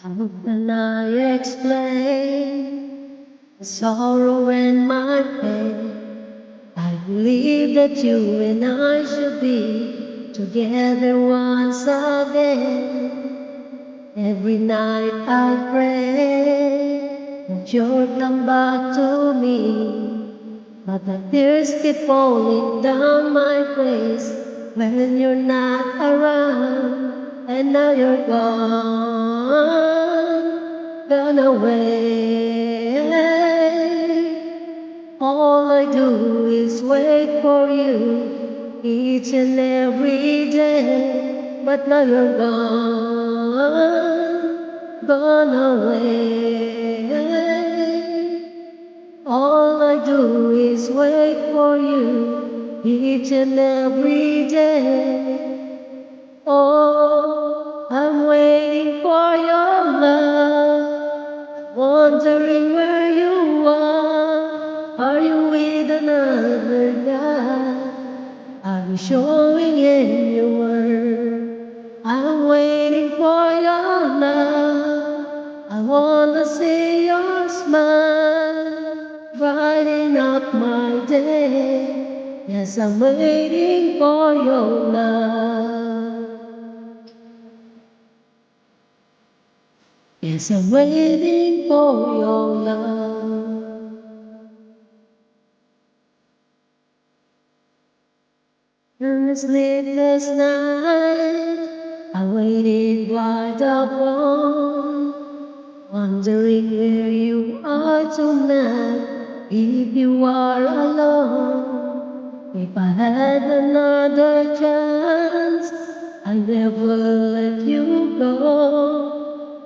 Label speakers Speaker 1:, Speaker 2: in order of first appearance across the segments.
Speaker 1: How can I explain the sorrow and my pain? I believe that you and I should be together once again. Every night I pray that you'll come back to me, but the tears keep falling down my face when you're not around. And now you're gone away. All I do is wait for you each and every day, but now you're gone away. All I do is wait for you each and every day. Oh, I'm waiting for your love, wondering where you are. Are you with another guy? Are you showing in your word? I'm waiting for your love. I wanna see your smile, brighten up my day. Yes, I'm waiting for your love. Yes, I'm waiting for your love. And the sleepless night, I waited wide open, wondering where you are tonight. If you are alone, if I had another chance, I'd never let you go.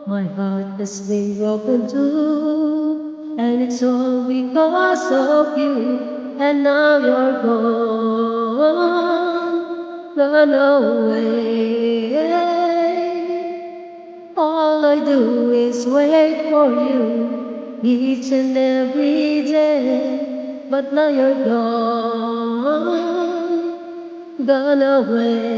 Speaker 1: My heart has been broken too, and it's all because of you. And now you're gone away. All I do is wait for you each and every day, but now you're gone away.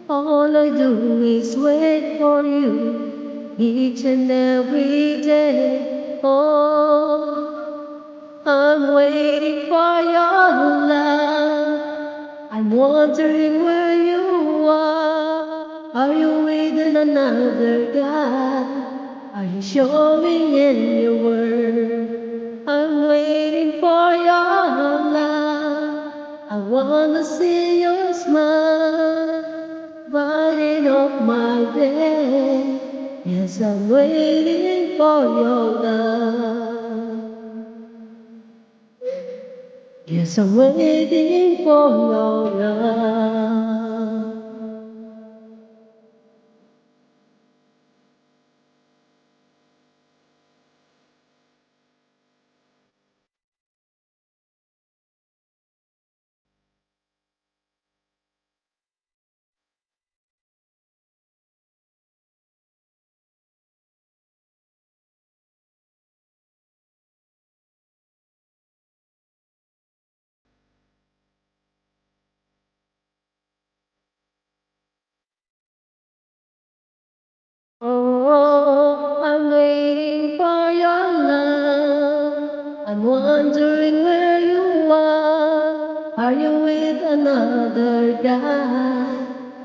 Speaker 1: All I do is wait for you each and every day. Oh, I'm waiting for your love. I'm wondering where you are. Are you with another guy? Are you showing in your word? I'm waiting for your love. I wanna see your smile, brighten up my day. Yes, I'm waiting for your love. Yes, I'm waiting for your love. Oh, I'm waiting for your love. I'm wondering where you are. Are you with another guy?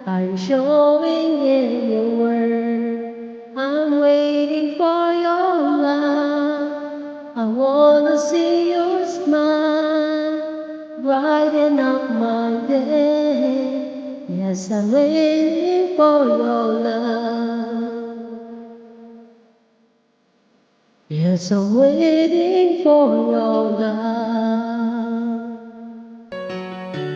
Speaker 1: Are you showing in your word? I'm waiting for your love. I wanna see your smile, brighten up my day. Yes, I'm waiting for your love. Yes, I'm waiting for your love.